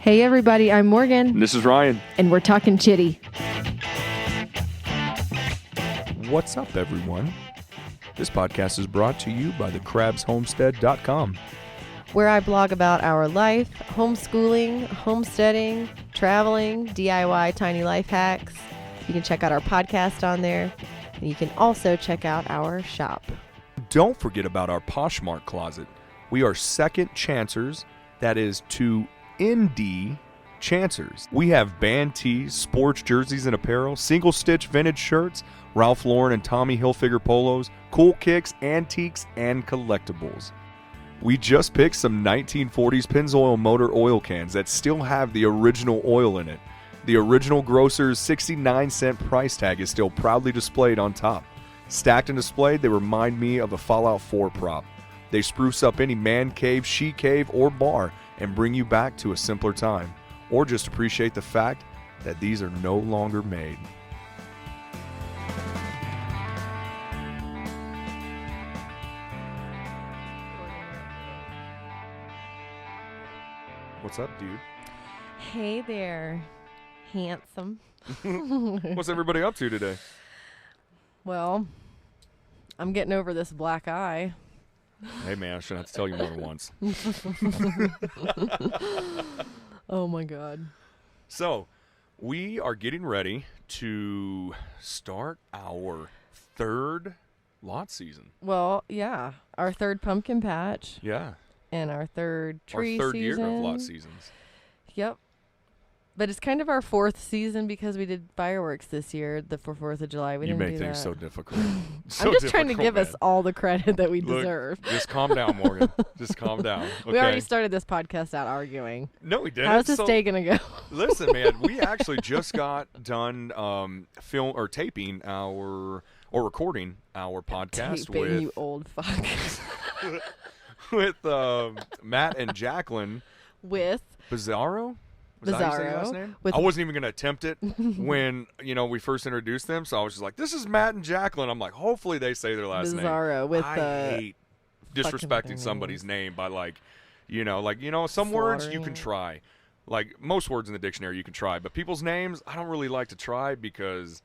Hey everybody, I'm Morgan. And this is Ryan. And we're talking Chitty. What's up, everyone? This podcast is brought to you by thecrabshomestead.com. Where I blog about our life, homeschooling, homesteading, traveling, DIY tiny life hacks. You can check out our podcast on there. And you can also check out our shop. Don't forget about our Poshmark closet. We are second chancers, that is to indie chancers. We have band tees, sports jerseys and apparel, single stitch vintage shirts, Ralph Lauren and Tommy Hilfiger polos, cool kicks, antiques, and collectibles. We just picked some 1940s Pennzoil motor oil cans that still have the original oil in it. The original grocer's 69-cent price tag is still proudly displayed on top. Stacked and displayed, they remind me of a Fallout 4 prop. They spruce up any man cave, she cave, or bar and bring you back to a simpler time. Or just appreciate the fact that these are no longer made. What's up, dude? Hey there, handsome. What's everybody up to today? Well, I'm getting over this black eye. Hey, man, I shouldn't have to tell you more than once. Oh, my God. So, we are getting ready to start our third lot season. Well, yeah. Our third pumpkin patch. Yeah. And our third tree Our third season. year of lot seasons. Yep. But it's kind of our fourth season because we did fireworks this year, for 4th of July. We you didn't make do things that. so difficult. I'm just trying to give us all the credit that we deserve. Just calm down, Morgan. Just calm down. Okay? We already started this podcast out arguing. No, we didn't. How's this day going to go? Listen, man, we actually just got done recording our podcast Taping, with you old fuck. with Matt and Jacqueline. With Bizarro? Was that how you say your last name? I wasn't even going to attempt it when, we first introduced them. So I was just like, this is Matt and Jacqueline. I'm like, hopefully they say their last name. Bizarro. With I hate disrespecting somebody's name by some words you can try. Like most words in the dictionary you can try. But people's names, I don't really like to try because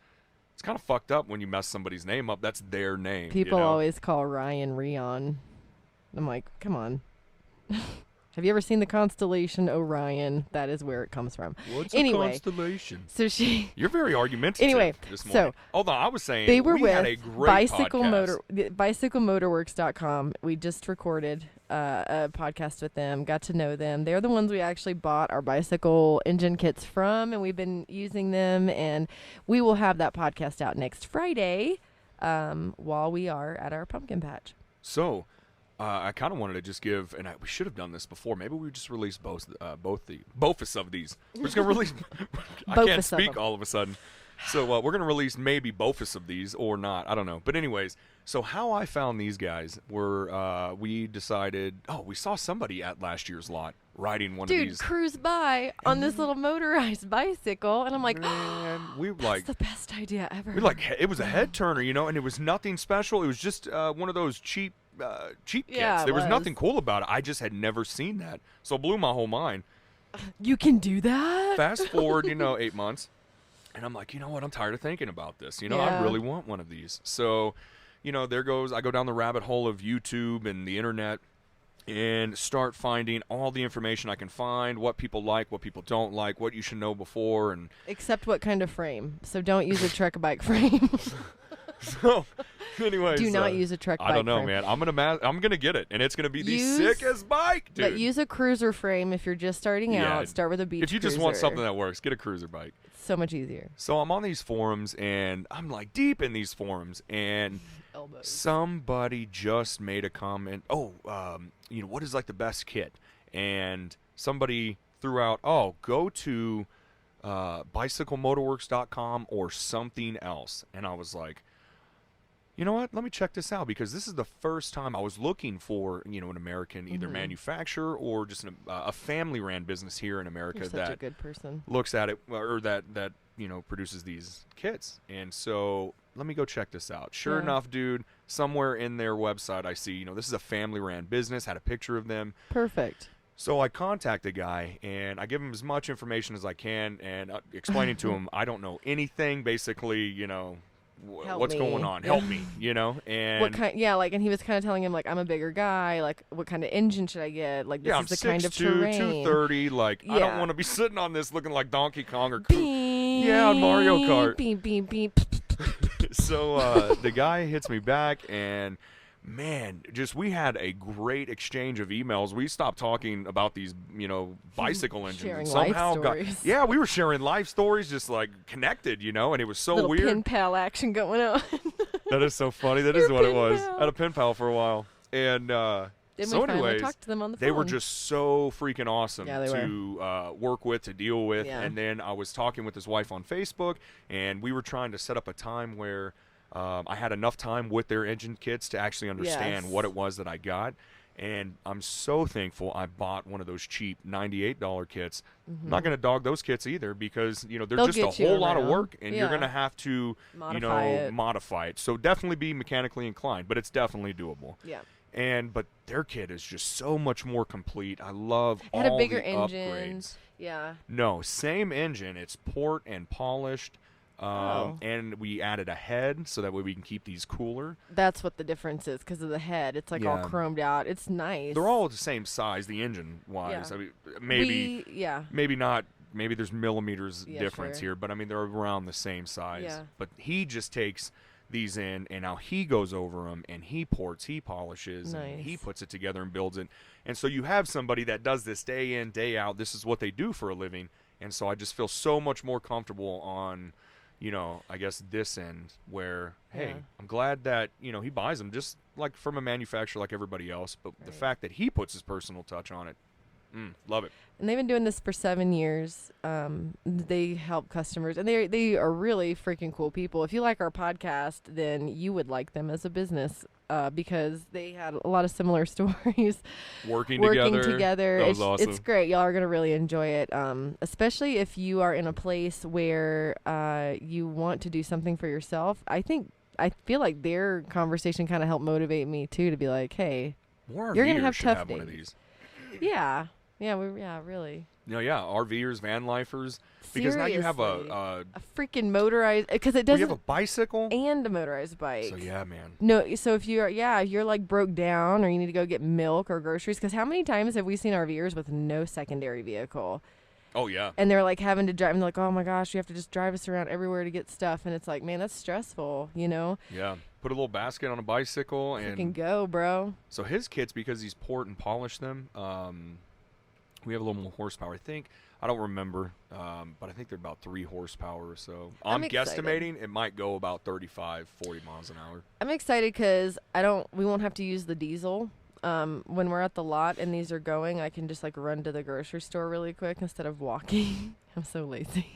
it's kind of fucked up when you mess somebody's name up. That's their name. People always call Ryan Rion. I'm like, come on. Have you ever seen the constellation Orion? That is where it comes from. What's a constellation? So You're very argumentative. Anyway, this morning. Hold on, I was saying they were we with had a great podcast. bicyclemotorworks.com. We just recorded a podcast with them. Got to know them. They're the ones we actually bought our bicycle engine kits from, and we've been using them. And we will have that podcast out next Friday, while we are at our pumpkin patch. So. I kind of wanted to just give, and we should have done this before. Maybe we just release both of these. We're just gonna release. I can't speak all of a sudden. So we're gonna release maybe both of these or not. I don't know. But anyways, so how I found these guys were we decided. Oh, we saw somebody at last year's lot riding one of these. Dude, cruise by on this little motorized bicycle, and I'm like, man, that's the best idea ever. It was a head turner, and it was nothing special. It was just one of those cheap kits. There was nothing cool about it. I just had never seen that, so it blew my whole mind. You can do that? Fast forward, 8 months, and I'm like, you know what? I'm tired of thinking about this. I really want one of these. So, there goes. I go down the rabbit hole of YouTube and the internet, and start finding all the information I can find, what people like, what people don't like, what you should know before, and except what kind of frame. So don't use a Trek bike frame. So, anyways, do not use a Trek bike frame. I don't know, man. I'm gonna get it, and it's gonna be the sickest bike, dude. But use a cruiser frame if you're just starting out. Start with a beach. If you just want something that works, get a cruiser bike. It's so much easier. So I'm on these forums, and I'm like deep in these forums, and somebody just made a comment. What is like the best kit? And somebody threw out, go to bicyclemotorworks.com or something else, and I was like, you know what? Let me check this out, because this is the first time I was looking for, an American either manufacturer or just a family-ran business here in America. You're such a good person. Looks at it, or that produces these kits. And so let me go check this out. Sure enough, dude, somewhere in their website I see, this is a family-ran business, had a picture of them. Perfect. So I contact the guy, and I give him as much information as I can, and explaining to him I don't know anything, basically, what's going on, help me, and what kind? Yeah, like, and he was kind of telling him, like, I'm a bigger guy, like, what kind of engine should I get? Like, this yeah, is the I'm kind of 6'2", terrain. 230, like, I don't Yeah. want to be sitting on this looking like Donkey Kong or Beep, yeah, on Mario Kart. Beep, beep, beep. So the guy hits me back, and man, we had a great exchange of emails. We stopped talking about these, bicycle engines. Sharing And life somehow stories. yeah, we were sharing life stories, just like connected, and it was so Little weird. pen pal action going on. That is so funny. That Your is what it pen was. pal. I had a pen pal for a while, and Then so we finally anyways, talked to them on the phone. they were just so freaking awesome Yeah, they to work with, to deal with. Yeah. And then I was talking with his wife on Facebook, and we were trying to set up a time where I had enough time with their engine kits to actually understand Yes. what it was that I got. And I'm so thankful I bought one of those cheap $98 kits. I'm not going to dog those kits either, because they're They'll just a get you whole lot of around. work, and you're Yeah. going to have to modify it. So definitely be mechanically inclined, but it's definitely doable. Yeah. But their kit is just so much more complete. I love It had all a bigger the engine. upgrades. Yeah. No, same engine. It's port and polished. Oh. And we added a head so that way we can keep these cooler. That's what the difference is, because of the head. It's like all Yeah. chromed out. It's nice. They're all the same size, the engine wise. Yeah. I mean, maybe Yeah. maybe not. Maybe there's millimeters Yeah, difference sure. here, but I mean they're around the same size. Yeah. But he just takes these in, and now he goes over them, and he ports, he polishes, and he Nice. puts it together and builds it. And so you have somebody that does this day in, day out. This is what they do for a living. And so I just feel so much more comfortable on, I guess this end where, hey, Yeah. I'm glad that, he buys them just like from a manufacturer like everybody else. But the Right. fact that he puts his personal touch on it, love it. And they've been doing this for 7 years. They help customers, and they are really freaking cool people. If you like our podcast, then you would like them as a business, because they had a lot of similar stories. Working together. That was awesome. It's great. Y'all are going to really enjoy it, especially if you are in a place where you want to do something for yourself. I feel like their conversation kind of helped motivate me, too, to be like, hey, More you're gonna RVers have should tough have one of days. these. yeah. Yeah, really. RVers, van lifers. Because now you have Seriously. a A freaking motorized, because it you have doesn't, a bicycle. and a motorized bike. So yeah, man. No, so if you're like broke down, or you need to go get milk or groceries, because how many times have we seen RVers with no secondary vehicle? Oh yeah. And they're like having to drive, and they're like, oh my gosh, you have to just drive us around everywhere to get stuff. And it's like, man, that's stressful, Yeah. Put a little basket on a bicycle, Freaking and go, bro. so his kits, because he's port and polished them, we have a little more horsepower. I don't remember, but I think they're about 3 horsepower or so. I'm I'm excited. guesstimating it might go about 35, 40 miles an hour. I'm excited because we won't have to use the diesel. When we're at the lot and these are going, I can just like run to the grocery store really quick instead of walking. I'm so lazy.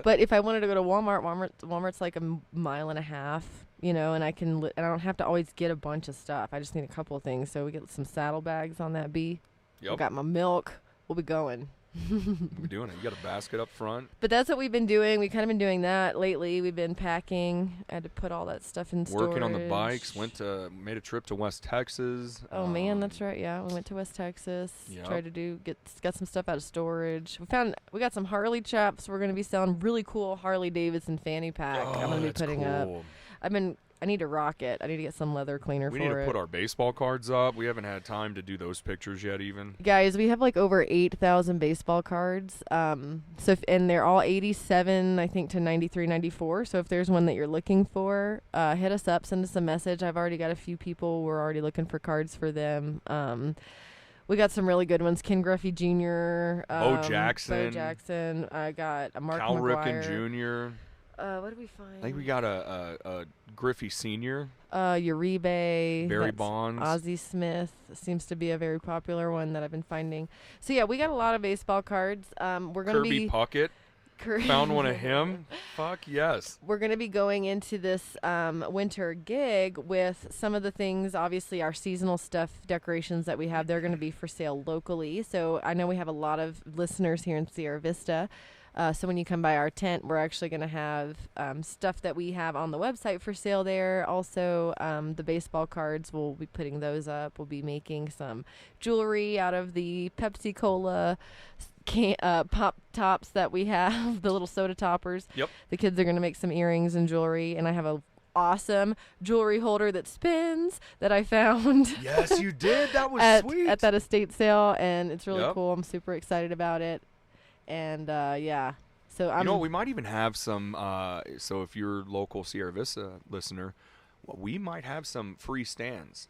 But if I wanted to go to Walmart's like a mile and a half, and I can, and I don't have to always get a bunch of stuff. I just need a couple of things. So we get some saddlebags on that bee. I Yep. got my milk. We'll be going. We're doing it. You got a basket up front. But that's what we've been doing. We kind of been doing that lately. We've been packing. I had to put all that stuff in storage. Working on the bikes. Made a trip to West Texas. Oh man, that's right. Yeah, we went to West Texas. Yep. Tried to got some stuff out of storage. We got some Harley chaps. We're gonna be selling really cool Harley Davidson fanny pack. I'm gonna be that's putting up. cool. I need to rock it. I need to get some leather cleaner We for need to it. put our baseball cards up. We haven't had time to do those pictures yet, even. Guys, we have like over 8,000 baseball cards. And they're all 87, I think, to 93, 94. So if there's one that you're looking for, hit us up, send us a message. I've already got a few people. We're already looking for cards for them. We got some really good ones. Ken Griffey Jr. Bo Jackson. I got a Mark Cal McGuire. Ripken Jr. What did we find? I think we got a Griffey Senior. Uribe. Barry That's Bonds. Ozzie Smith seems to be a very popular one that I've been finding. So yeah, we got a lot of baseball cards. We're gonna Kirby Puckett. Found one of him. Fuck yes. We're going to be going into this winter gig with some of the things, obviously our seasonal stuff, decorations that we have, they're going to be for sale locally. So I know we have a lot of listeners here in Sierra Vista. So when you come by our tent, we're actually going to have stuff that we have on the website for sale there. Also, the baseball cards, we'll be putting those up. We'll be making some jewelry out of the Pepsi Cola pop tops that we have, the little soda toppers. Yep. The kids are going to make some earrings and jewelry, and I have a awesome jewelry holder that spins that I found. Yes, you did. That was sweet. At that estate sale, and it's really cool. I'm super excited about it. And yeah, so we might even have some. So if you're a local Sierra Vista listener, we might have some free stands.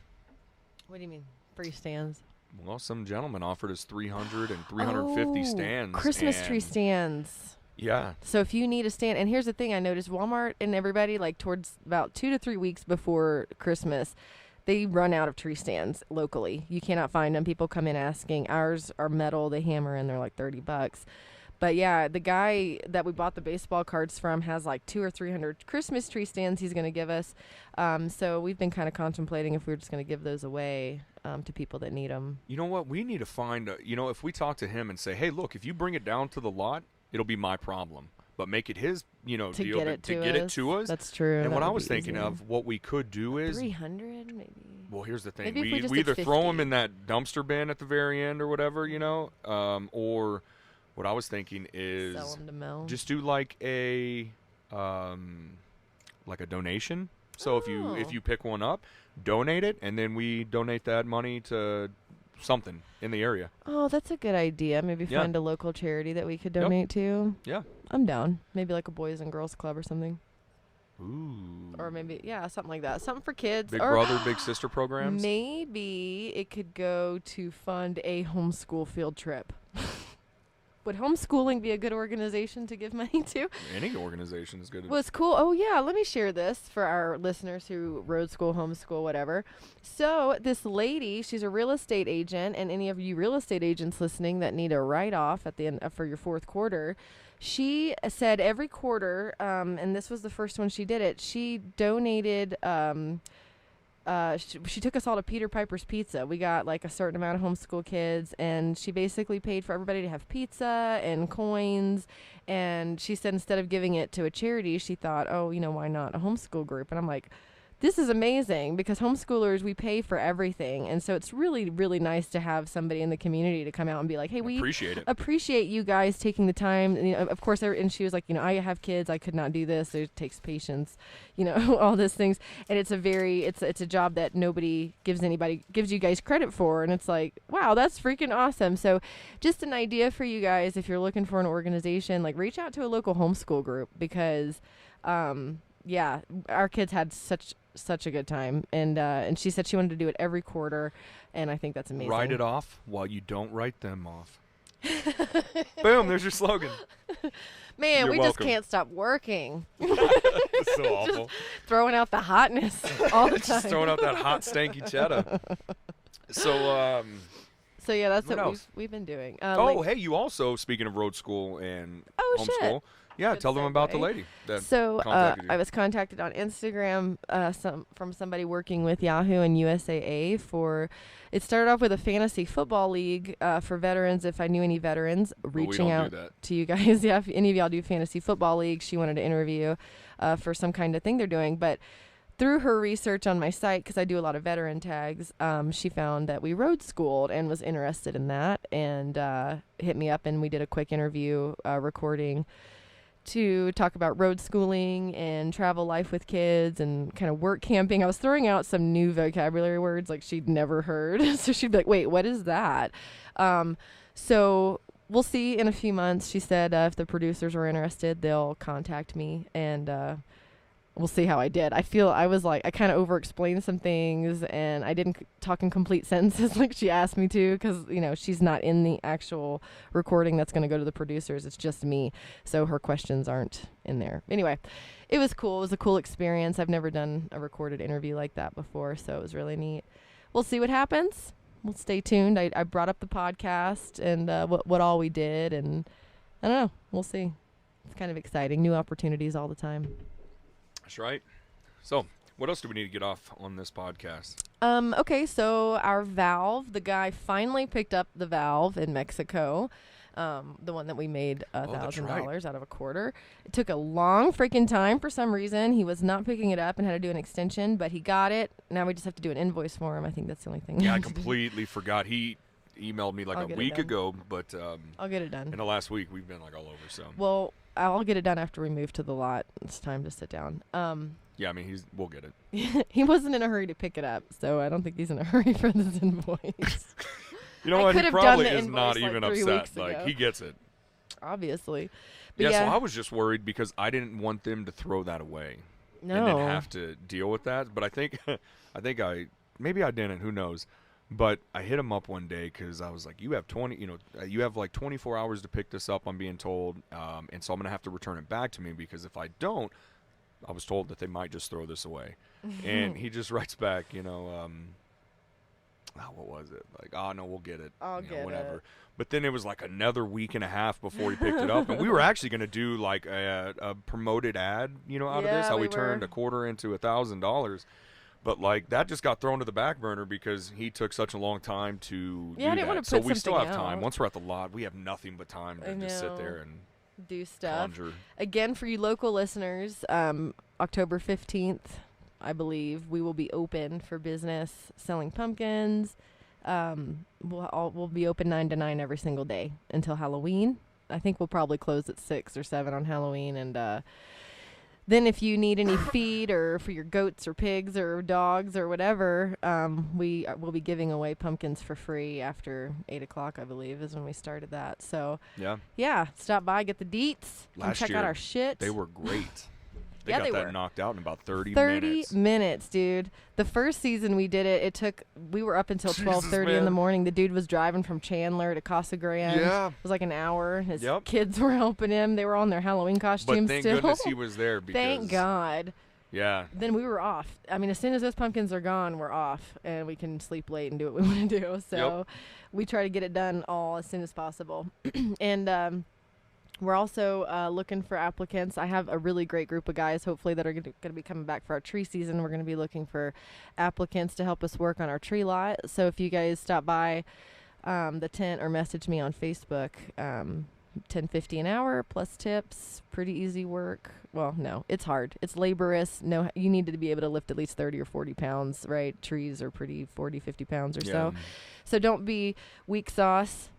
What do you mean free stands? Well, some gentleman offered us 300 and 350 stands. Christmas tree stands. Yeah. So if you need a stand, and here's the thing, I noticed Walmart and everybody, like towards about 2 to 3 weeks before Christmas, they run out of tree stands locally. You cannot find them. People come in asking. Ours are metal. They hammer and they're like $30. But yeah, the guy that we bought the baseball cards from has like 200 or 300 Christmas tree stands he's going to give us. So we've been kind of contemplating if we were just going to give those away to people that need them. You know what? We need to find, if we talk to him and say, hey, look, if you bring it down to the lot, it'll be my problem. But make it his, deal to get it to us. That's true. And what I was thinking of, what we could do is 300 maybe. Well, here's the thing: maybe we either throw them in that dumpster bin at the very end or whatever, or what I was thinking is sell them to Mel. Just do like a donation. So if you pick one up, donate it, and then we donate that money to something in the area. Oh, that's a good idea. Maybe find a local charity that we could donate to. Yeah. I'm down. Maybe like a Boys and Girls Club or something. Ooh. Or maybe, something like that. Something for kids. Big brother, big sister programs. Maybe it could go to fund a homeschool field trip. Would homeschooling be a good organization to give money to? Any organization is good. Well, it's cool. Oh, yeah. Let me share this for our listeners who road school, homeschool, whatever. So this lady, she's a real estate agent, and any of you real estate agents listening that need a write-off at the end for your fourth quarter, she said every quarter, and this was the first one she did it, she donated she took us all to Peter Piper's Pizza. We got like a certain amount of homeschool kids, and she basically paid for everybody to have pizza and coins. And she said instead of giving it to a charity, she thought, why not a homeschool group? And I'm like, this is amazing, because homeschoolers, we pay for everything. And so it's really, really nice to have somebody in the community to come out and be like, hey, we appreciate you guys taking the time. And, of course, and she was like, I have kids. I could not do this. It takes patience, all those things. And it's a job that nobody gives you guys credit for. And it's like, wow, that's freaking awesome. So just an idea for you guys, if you're looking for an organization, like reach out to a local homeschool group, because, our kids had such a good time, and she said she wanted to do it every quarter, and I think that's amazing. Write it off while you don't write them off. Boom, there's your slogan. Man, we just can't stop working. It's so awful. Just throwing out the hotness all the time. Just throwing out that hot, stanky cheddar. So yeah, that's what we've been doing. Hey, you also, speaking of road school and homeschool, shit. Yeah, Good tell them about the lady that contacted you. I was contacted on Instagram from somebody working with Yahoo and USAA for. It started off with a fantasy football league for veterans. If I knew any veterans, reaching out to you guys. Yeah, if any of y'all do fantasy football leagues, she wanted to interview for some kind of thing they're doing. But through her research on my site, because I do a lot of veteran tags, she found that we road schooled and was interested in that, and hit me up, and we did a quick interview recording to talk about road schooling and travel life with kids and kind of work camping. I was throwing out some new vocabulary words like she'd never heard. So she'd be like, wait, what is that? So we'll see in a few months. She said if the producers are interested, they'll contact me, and we'll see how I did. I kind of over-explained some things, and I didn't talk in complete sentences like she asked me to, because, she's not in the actual recording that's going to go to the producers. It's just me, so her questions aren't in there. Anyway, it was cool. It was a cool experience. I've never done a recorded interview like that before, so it was really neat. We'll see what happens. We'll stay tuned. I brought up the podcast and what all we did, and I don't know. We'll see. It's kind of exciting. New opportunities all the time. That's right. So, what else do we need to get off on this podcast? Okay, so our valve, the guy finally picked up the valve in Mexico. The one that we made $1,000 right. out of a quarter. It took a long freaking time for some reason. He was not picking it up and had to do an extension, but he got it. Now we just have to do an invoice for him. I think that's the only thing. Yeah, I completely forgot. He emailed me like a week ago, but I'll get it done. in the last week we've been like all over. So well, I'll get it done after we move to the lot. It's time to sit down. yeah, I mean we'll get it. He wasn't in a hurry to pick it up, so I don't think he's in a hurry for this invoice. You know what? He probably is not even upset. Like, he gets it. Obviously. But yeah, so I was just worried because I didn't want them to throw that away. No. And then have to deal with that. But I think maybe I didn't. Who knows? But I hit him up one day because I was like, you have like 24 hours to pick this up, I'm being told. And so I'm going to have to return it back to me because if I don't, I was told that they might just throw this away. And he just writes back, what was it? Like, no, we'll get it. I'll get whatever. it. But then it was like another week and a half before he picked it up. And we were actually going to do like a promoted ad, out of this. How we turned a quarter into $1,000. But like that just got thrown to the back burner because he took such a long time to do I didn't want that. to So put we still have something time. out. Once we're at the lot, we have nothing but time to just sit there and do stuff. conjure. Again, for you local listeners, October 15th, I believe, we will be open for business selling pumpkins. We'll be open 9 to 9 every single day until Halloween. I think we'll probably close at 6 or 7 on Halloween. And then if you need any feed or for your goats or pigs or dogs or whatever, we will be giving away pumpkins for free after 8 o'clock, I believe, is when we started that. So, yeah, stop by, get the deets, and check out our shit. They were great. They Yeah, got they that were. knocked out in about 30 30 minutes, dude. The first season we did it, we were up until 12:30 in the morning. The dude was driving from Chandler to Casa Grande. Yeah. It was like an hour. His Yep. kids were helping him. They were on their Halloween costumes But thank still. goodness he was there because Thank God. Yeah. Then we were off. I mean, as soon as those pumpkins are gone, we're off. And we can sleep late and do what we want to do. So we try to get it done all as soon as possible. And we're also looking for applicants. I have a really great group of guys, hopefully, that are going to be coming back for our tree season. We're going to be looking for applicants to help us work on our tree lot. So if you guys stop by the tent or message me on Facebook, $10.50 an hour plus tips. Pretty easy work. Well, no, it's hard. It's laborious. No, you need to be able to lift at least 30 or 40 pounds, right? Trees are pretty 40, 50 pounds or so. So don't be weak sauce.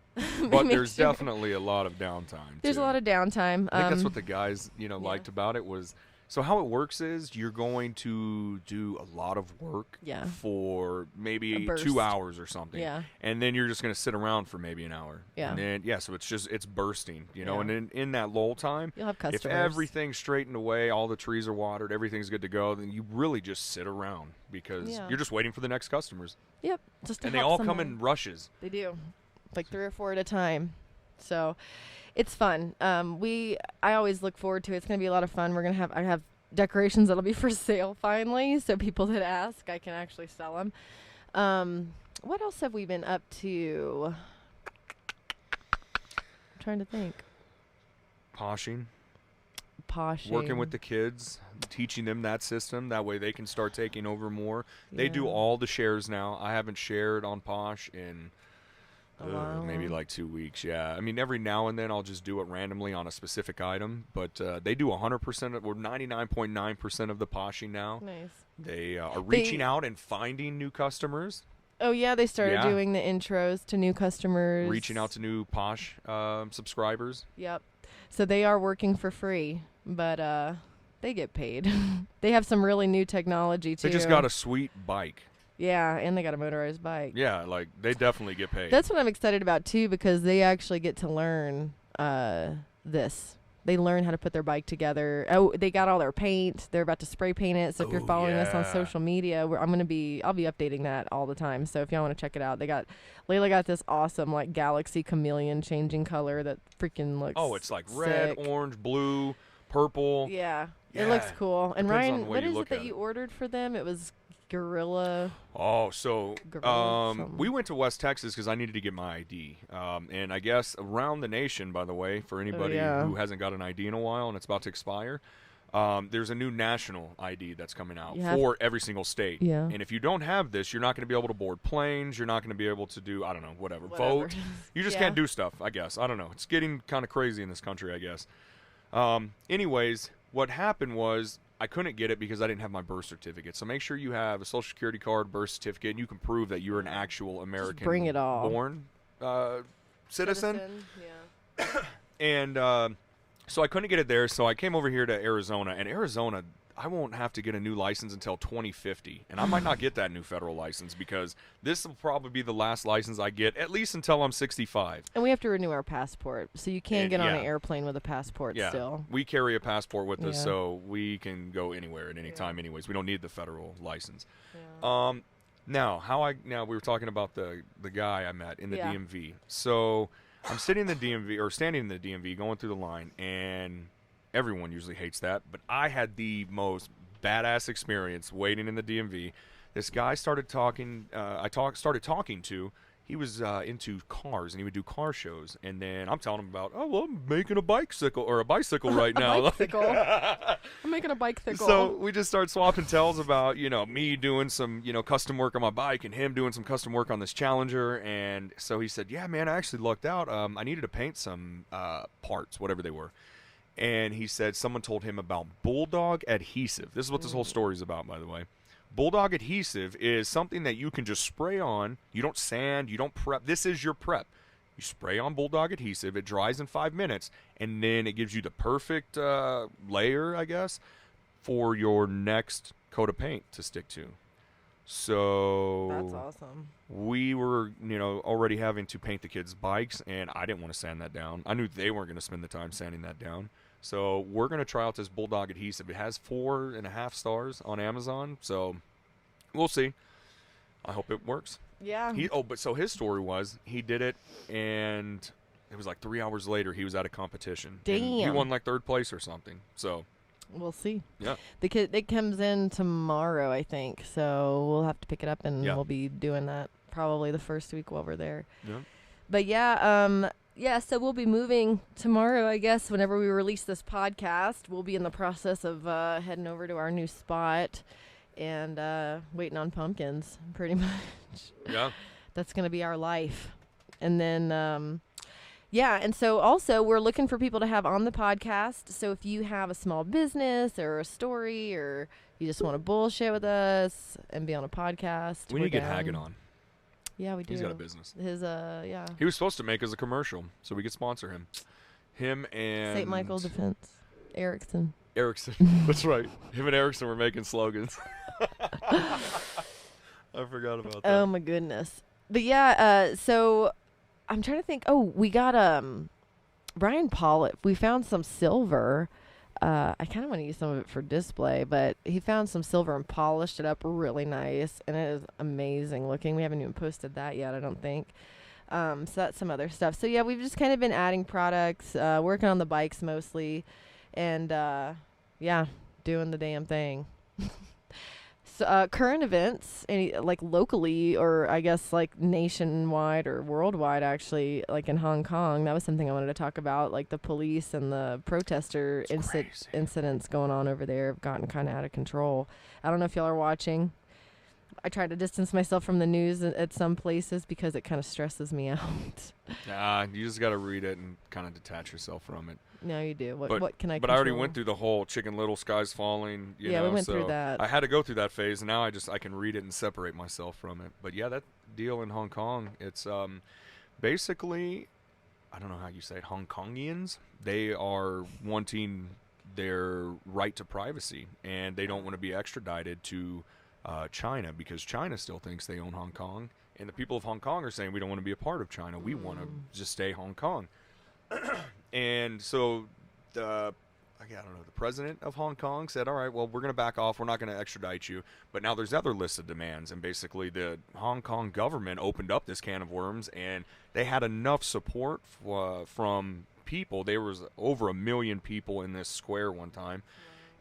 But there's definitely a lot of downtime. There's a lot of downtime. I think that's what the guys, liked about it was. So how it works is you're going to do a lot of work for maybe 2 hours or something. Yeah. And then you're just going to sit around for maybe an hour. Yeah. And then, so it's bursting, and in that lull time, you'll have customers. If everything's straightened away, all the trees are watered, everything's good to go, then you really just sit around because you're just waiting for the next customers. Yep. Just to and they all come in rushes. They do. Like 3 or 4 at a time. So it's fun. I always look forward to it. It's going to be a lot of fun. I have decorations that'll be for sale finally. So people that ask, I can actually sell them. What else have we been up to? I'm trying to think. Poshing. Working with the kids, teaching them that system. That way they can start taking over more. They do all the shares now. I haven't shared on Posh in maybe like 2 weeks. Yeah, I mean every now and then I'll just do it randomly on a specific item, but they do 100% or 99.9% of the poshing now. Nice. They are reaching out and finding new customers. Oh yeah, they started doing the intros to new customers, reaching out to new Posh subscribers. Yep. So they are working for free, but they get paid. They have some really new technology too. They just got a sweet bike. Yeah, and they got a motorized bike. Yeah, like they definitely get paid. That's what I'm excited about too, because they actually get to learn this. They learn how to put their bike together. Oh, they got all their paint. They're about to spray paint it. So if you're following us on social media, I'll be updating that all the time. So if y'all want to check it out, Layla got this awesome like galaxy chameleon changing color that freaking looks. Oh, it's like sick. red, orange, blue, purple. Yeah, it looks cool. And Depends Ryan, what is it that you ordered for them? It was Gorilla. Oh, so we went to West Texas because I needed to get my ID. And I guess around the nation, by the way, for anybody who hasn't got an ID in a while and it's about to expire, there's a new national ID that's coming out You have- for every single state. Yeah. And if you don't have this, you're not going to be able to board planes. You're not going to be able to do, I don't know, whatever. Vote. You just Yeah. can't do stuff, I guess. I don't know. It's getting kind of crazy in this country, I guess. Anyways, what happened was I couldn't get it because I didn't have my birth certificate. So make sure you have a Social Security card, birth certificate, and you can prove that you're an actual American bring it all. born citizen. Yeah. And so I couldn't get it there, so I came over here to Arizona. And Arizona, I won't have to get a new license until 2050. And I might not get that new federal license because this will probably be the last license I get, at least until I'm 65. And we have to renew our passport, so you can't get on yeah. an airplane with a passport Yeah, still. we carry a passport with us, Yeah. so we can go anywhere at any time anyways. We don't need the federal license. Yeah. Now we were talking about the guy I met in the Yeah. DMV. So I'm sitting in the DMV or standing in the DMV going through the line, and everyone usually hates that, but I had the most badass experience waiting in the DMV. This guy started talking. Started talking to. He was into cars, and he would do car shows. And then I'm telling him about, I'm making a bicycle right now. Bicycle. I'm making a bicycle. So we just start swapping tells about, me doing some, custom work on my bike and him doing some custom work on this Challenger. And so he said, yeah, man, I actually lucked out. I needed to paint some parts, whatever they were. And he said someone told him about Bulldog Adhesive. This is what this whole story is about, by the way. Bulldog Adhesive is something that you can just spray on. You don't sand, you don't prep. This is your prep. You spray on Bulldog Adhesive. It dries in 5 minutes, and then it gives you the perfect layer, I guess, for your next coat of paint to stick to. So That's awesome. we were, already having to paint the kids' bikes, and I didn't want to sand that down. I knew they weren't going to spend the time sanding that down. So we're going to try out this Bulldog Adhesive. It has 4.5 stars on Amazon, so we'll see. I hope it works. Yeah. So his story was he did it, and it was like 3 hours later he was at a competition. Damn. And he won like 3rd place or something. So We'll see. yeah. It comes in tomorrow, I think. So we'll have to pick it up, and Yeah. we'll be doing that probably the first week while we're there. Yeah. But yeah, so we'll be moving tomorrow, I guess. Whenever we release this podcast, we'll be in the process of heading over to our new spot and waiting on pumpkins, pretty much. Yeah. That's going to be our life. And then, yeah, and so also we're looking for people to have on the podcast. So if you have a small business or a story, or you just want to bullshit with us and be on a podcast, We need to get Hagen on. Yeah, we do. He's got a business. His, yeah. He was supposed to make us a commercial so we could sponsor him. Him and St. Michael Defense. Erickson. Erickson. That's right. Him and Erickson were making slogans. I forgot about that. Oh my goodness. But yeah, so I'm trying to think. Oh, we got Brian Pollitt. We found some silver. I kind of want to use some of it for display, but he found some silver and polished it up really nice, and it is amazing looking. We haven't even posted that yet, I don't think. So that's some other stuff. So yeah, we've just kind of been adding products, working on the bikes mostly, and yeah, doing the damn thing. So, current events, like locally, or I guess like nationwide or worldwide, actually, like in Hong Kong, that was something I wanted to talk about. Like the police and the protester incidents going on over there have gotten kind of out of control. I don't know if y'all are watching. I try to distance myself from the news at some places because it kind of stresses me out. Nah, you just got to read it and kind of detach yourself from it. No, you do. What can I But control? I already went through the whole Chicken Little, Skies Falling. You know, we went so through that. I had to go through that phase, and now I can read it and separate myself from it. But yeah, that deal in Hong Kong, it's basically, I don't know how you say it, Hong Kongians. They are wanting their right to privacy, and they don't want to be extradited to China because China still thinks they own Hong Kong, and the people of Hong Kong are saying we don't want to be a part of China. We want to just stay Hong Kong. And so the president of Hong Kong said, all right, well, we're going to back off. We're not going to extradite you. But now there's other lists of demands. And basically the Hong Kong government opened up this can of worms, and they had enough support from people. There was over 1 million people in this square one time.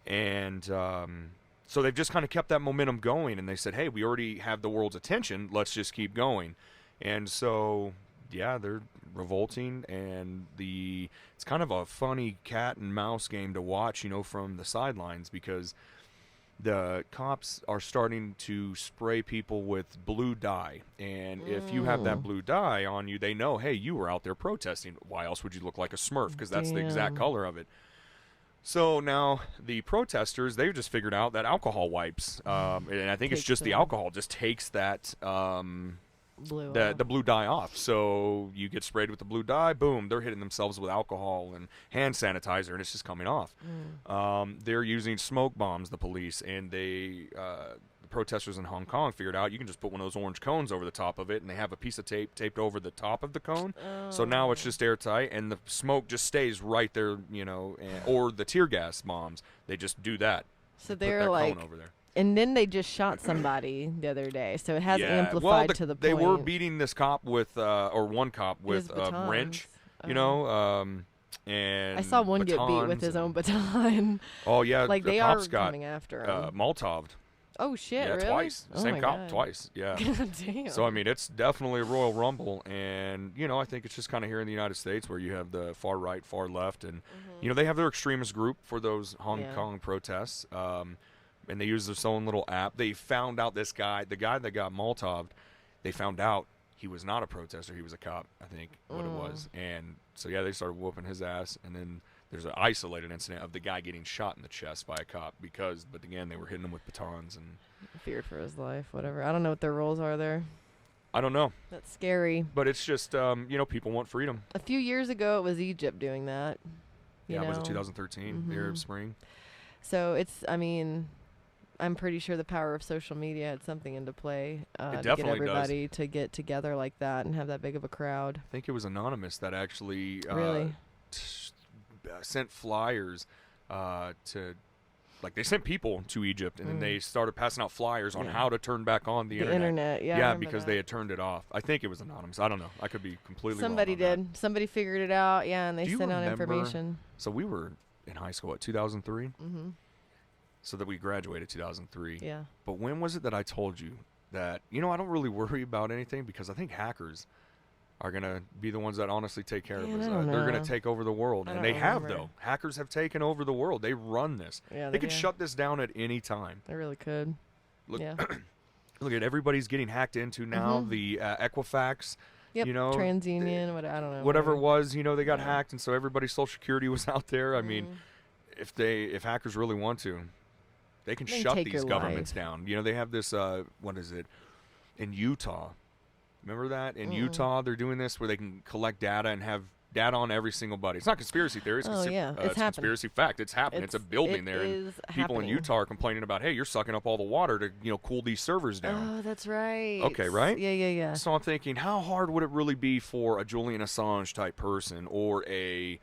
And so they've just kind of kept that momentum going. And they said, hey, we already have the world's attention. Let's just keep going. And so yeah, they're revolting, and it's kind of a funny cat and mouse game to watch, from the sidelines, because the cops are starting to spray people with blue dye. And if you have that blue dye on you, they know, hey, you were out there protesting. Why else would you look like a Smurf? Because that's the exact color of it. So now the protesters, they've just figured out that alcohol wipes, and I think it's just the alcohol just takes that the blue dye off. So you get sprayed with the blue dye, boom, they're hitting themselves with alcohol and hand sanitizer, and it's just coming off. They're using smoke bombs, the police, and the protesters in Hong Kong figured out you can just put one of those orange cones over the top of it, and they have a piece of tape taped over the top of the cone. So now it's just airtight, and the smoke just stays right there, or the tear gas bombs, they just do that. So they're like, cone over there. And then they just shot somebody the other day, so it has amplified to the point. They were beating this cop with, or one cop with a wrench, and I saw one get beat with his own baton. Oh yeah, like they are coming after him. Molotoved. Oh shit! Yeah, really? Twice. Oh Same cop twice. Yeah. God damn. So I mean, it's definitely a Royal Rumble, and I think it's just kind of here in the United States where you have the far right, far left, and they have their extremist group for those Hong Kong protests. And they use their own little app. They found out the guy that got Molotoved, they found out he was not a protester. He was a cop, I think, what it was. And so, yeah, they started whooping his ass. And then there's an isolated incident of the guy getting shot in the chest by a cop but again, they were hitting him with batons. And feared for his life, whatever. I don't know what their roles are there. I don't know. That's scary. But it's just, people want freedom. A few years ago, it was Egypt doing that. Was it 2013, the Arab Spring? So I'm pretty sure the power of social media had something into play to get everybody to get together like that and have that big of a crowd. I think it was Anonymous that actually really sent flyers they sent people to Egypt, and then they started passing out flyers on how to turn back on the internet. Yeah, because they had turned it off. I think it was Anonymous. I don't know. I could be completely wrong. Somebody did. That. Somebody figured it out, and they sent out information. So we were in high school at 2003? Mm-hmm. So that we graduated 2003. Yeah. But when was it that I told you that, I don't really worry about anything because I think hackers are going to be the ones that honestly take care of us. They're going to take over the world. And they have, though. Hackers have taken over the world. They run this. Yeah, they could shut this down at any time. They really could. Look, look at everybody's getting hacked into now. The Equifax. Yep, TransUnion, I don't know. Whatever it was, they got hacked. And so everybody's Social Security was out there. I mean, if hackers really want to, they can shut these governments down. They have this, what is it, in Utah. Remember that? In Utah, they're doing this where they can collect data and have data on every single buddy. It's not conspiracy theory. It's, it's conspiracy fact. It's happening. It's a building there. And people in Utah are complaining about, hey, you're sucking up all the water to, cool these servers down. Oh, that's right. Okay, right? Yeah. So I'm thinking, how hard would it really be for a Julian Assange type person or a...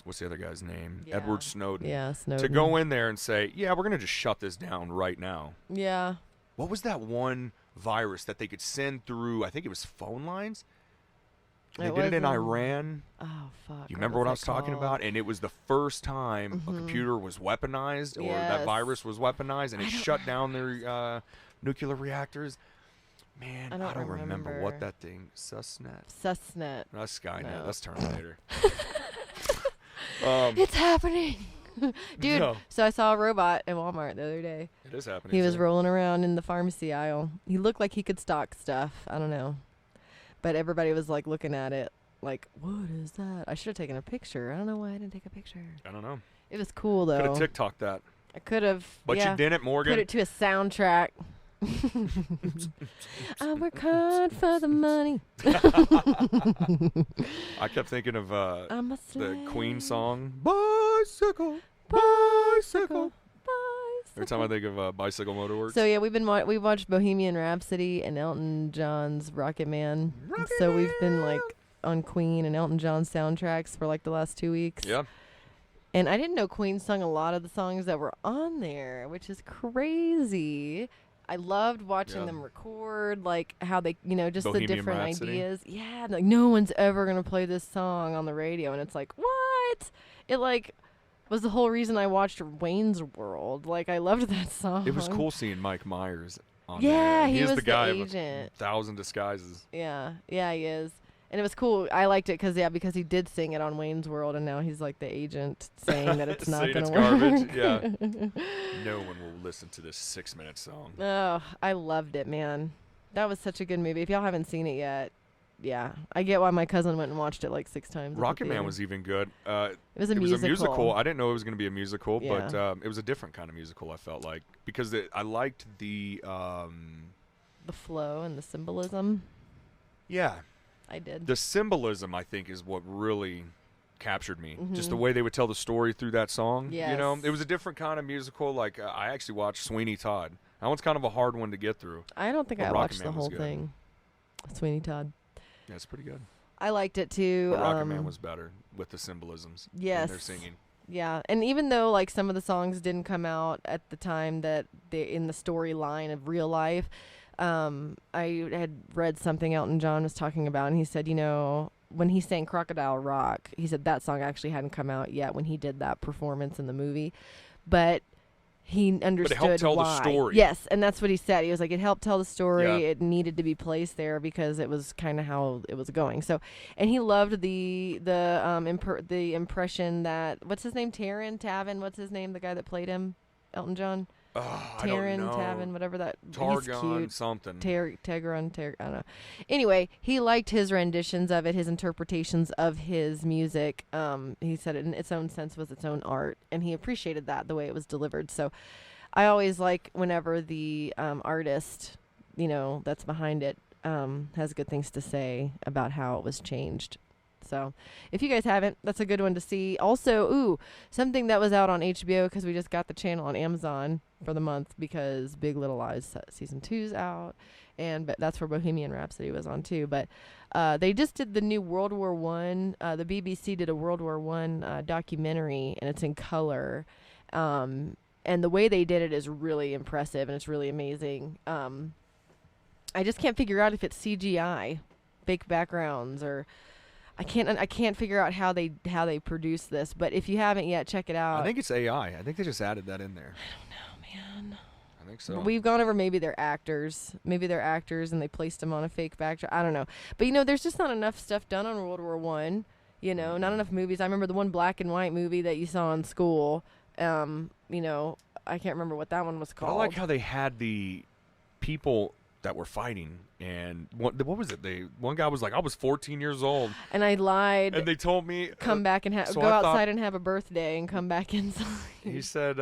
what's the other guy's name? Yeah. Edward Snowden. Yeah, Snowden. To go in there and say, yeah, we're going to just shut this down right now. Yeah. What was that one virus that they could send through, I think it was phone lines? They did it in Iran. Oh, fuck. You remember what I was talking about? And it was the first time a computer was weaponized or that virus was weaponized, and it shut down their nuclear reactors. Man, I don't remember what that thing, Susnet. That's Skynet. No. That's Terminator. It's happening. Dude, so I saw a robot in Walmart the other day. It is happening. He was rolling around in the pharmacy aisle. He looked like he could stock stuff. I don't know. But everybody was like looking at it like, what is that? I should have taken a picture. I don't know why I didn't take a picture. I don't know. It was cool, though. Could have TikToked that. I could have. But you didn't, Morgan. Put it to a soundtrack. I work hard for the money. I kept thinking of the Queen song, Bicycle. Every time I think of Bicycle Motor Works. So yeah, we watched Bohemian Rhapsody and Elton John's Rocket Man. So we've been like on Queen and Elton John soundtracks for like the last 2 weeks. Yeah. And I didn't know Queen sung a lot of the songs that were on there, which is crazy. I loved watching them record, like how they, just Bohemian the different Rhapsody. ideas. Yeah, like no one's ever going to play this song on the radio. And it's like, what? It like was the whole reason I watched Wayne's World. Like I loved that song. It was cool seeing Mike Myers on there. Yeah, And he was the guy the of agent. 1,000 disguises. Yeah, he is. And it was cool. I liked it because he did sing it on Wayne's World, and now he's like the agent saying that it's not going to work. Garbage. Yeah. No one will listen to this 6-minute song. Oh, I loved it, man. That was such a good movie. If y'all haven't seen it yet, yeah. I get why my cousin went and watched it like 6 times. Rocket Man was even good. It was a musical. I didn't know it was going to be a musical, Yeah. but it was a different kind of musical, I felt like. Because I liked the flow and the symbolism. Yeah. I did. The symbolism, I think, is what really captured me. Mm-hmm. Just the way they would tell the story through that song. Yes. You know, it was a different kind of musical. Like, I actually watched Sweeney Todd. That one's kind of a hard one to get through. I don't think But I Rocket watched Man the was whole good. thing. Sweeney Todd. Yeah, it's pretty good. I liked it too. But Rocket Man was better with the symbolisms. Yes. And their singing. Yeah, and even though like some of the songs didn't come out at the time that they in the storyline of real life, I had read something Elton John was talking about, and he said, you know, when he sang Crocodile Rock, he said that song actually hadn't come out yet when he did that performance in the movie, but he understood But it helped tell why. the story. Yes, and that's what he said. He was like, it helped tell the story. Yeah. It needed to be placed there because it was kind of how it was going. So, and he loved the impression that what's his name, Tavin. What's his name? The guy that played him, Elton John. I don't Taron, know. Tavin, whatever that. He's Targon cute. something. Tegron, I don't know. Anyway, he liked his renditions of it, his interpretations of his music. He said it in its own sense was its own art, and he appreciated that, the way it was delivered. So I always like whenever the artist, you know, that's behind it has good things to say about how it was changed. So if you guys haven't, that's a good one to see. Also, something that was out on HBO because we just got the channel on Amazon for the month because Big Little Lies season 2's out, but that's where Bohemian Rhapsody was on too. But they just did the new World War I. The BBC did a World War I documentary, and it's in color. And the way they did it is really impressive, and it's really amazing. I just can't figure out if it's CGI, fake backgrounds, or I can't figure out how they produce this. But if you haven't yet, check it out. I think it's AI. I think they just added that in there. I don't know, man. I think so. We've gone over maybe they're actors. Maybe they're actors and they placed them on a fake backdrop. I don't know. But, you know, there's just not enough stuff done on World War I. You know, not enough movies. I remember the one black and white movie that you saw in school. You know, I can't remember what that one was called. But I like how they had the people that were fighting, and what was it? One guy was like, "I was 14 years old," and I lied. And they told me, come back and so go outside and have a birthday and come back inside. He said,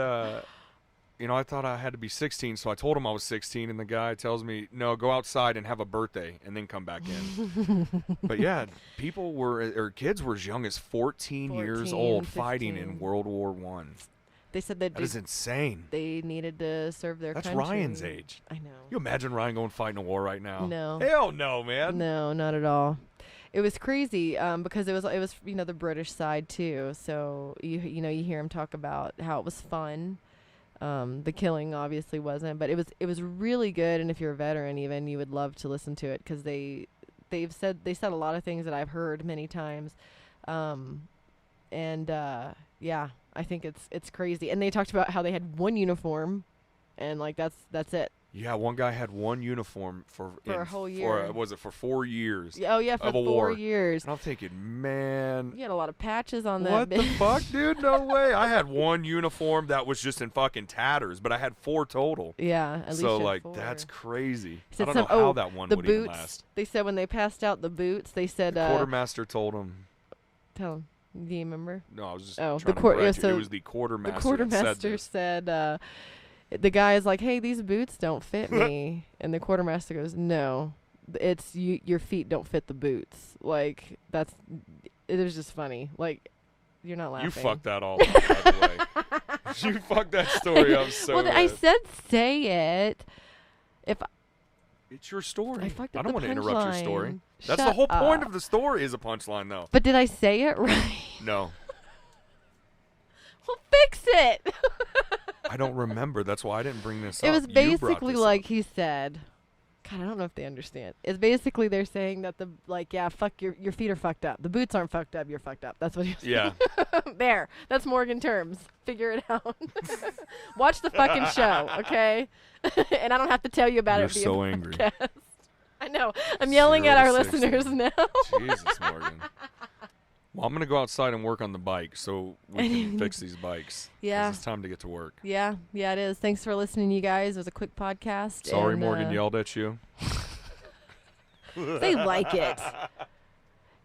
"You know, I thought I had to be 16, so I told him I was 16." And the guy tells me, "No, go outside and have a birthday, and then come back in." But yeah, kids were as young as 14 years old 15. fighting in World War I. They said that is insane. They needed to serve their country. That's Ryan's age. I know. You imagine Ryan going fighting a war right now? No. Hell no, man. No, not at all. It was crazy because it was you know, the British side too. So you hear him talk about how it was fun. The killing obviously wasn't, but it was really good. And if you're a veteran, even you would love to listen to it because they said a lot of things that I've heard many times. Yeah, I think it's crazy. And they talked about how they had one uniform, and like that's it. Yeah, one guy had one uniform for a whole year. For 4 years? Oh yeah, for 4 years. And I'm thinking, man, you had a lot of patches on that. What the fuck, dude? No way. I had one uniform that was just in fucking tatters, but I had 4 total. Yeah, at least so you had like 4. that's crazy. I Said don't know how that one the would boots, even last. They said when they passed out the boots, they said the quartermaster told him. Tell him. Do you remember? No, I was just trying to correct you. It was the quartermaster. The quartermaster said the guy is like, "Hey, these boots don't fit me," and the quartermaster goes, "No, it's you. Your feet don't fit the boots." Like it was just funny. Like you're not laughing. You fucked that all up, by the way. You fucked that story up so bad. I said say it. It's your story. I don't want to interrupt your story. That's Shut the whole point up. of the story is a punchline, though. But did I say it right? No. Well, fix it. I don't remember. That's why I didn't bring this up. It was You brought basically this like up. he said, God, I don't know if they understand. It's basically they're saying that fuck your feet are fucked up. The boots aren't fucked up. You're fucked up. That's what he's saying. Yeah. There. That's Morgan terms. Figure it out. Watch the fucking show, okay? And I don't have to tell you about You're it. Via so angry. podcast. I know. I'm yelling at our 0 to 60. listeners now. Jesus, Morgan. Well, I'm going to go outside and work on the bike so we can fix these bikes. 'Cause Yeah. it's time to get to work. Yeah, it is. Thanks for listening, you guys. It was a quick podcast. Sorry and, Morgan yelled at you. They like it.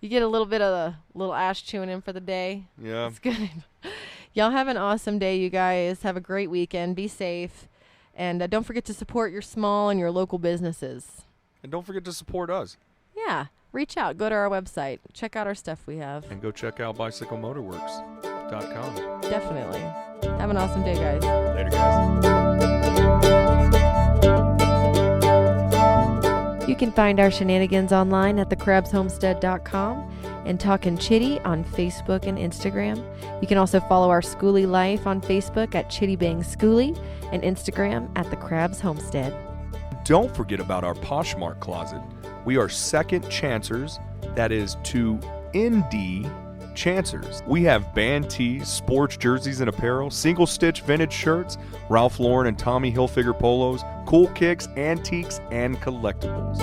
You get a little bit of a little ash chewing in for the day. Yeah. It's good. Y'all have an awesome day, you guys. Have a great weekend. Be safe. And don't forget to support your small and your local businesses. And don't forget to support us. Yeah. Reach out. Go to our website. Check out our stuff we have. And go check out bicyclemotorworks.com. Definitely. Have an awesome day, guys. Later, guys. You can find our shenanigans online at thecrabshomestead.com and Talkin' Chitty on Facebook and Instagram. You can also follow our Schoolie Life on Facebook at Chitty Bang Schoolie and Instagram at The Crabs Homestead. Don't forget about our Poshmark closet. We are second chancers, that is to indie chancers. We have band tees, sports jerseys and apparel, single stitch vintage shirts, Ralph Lauren and Tommy Hilfiger polos, cool kicks, antiques, and collectibles.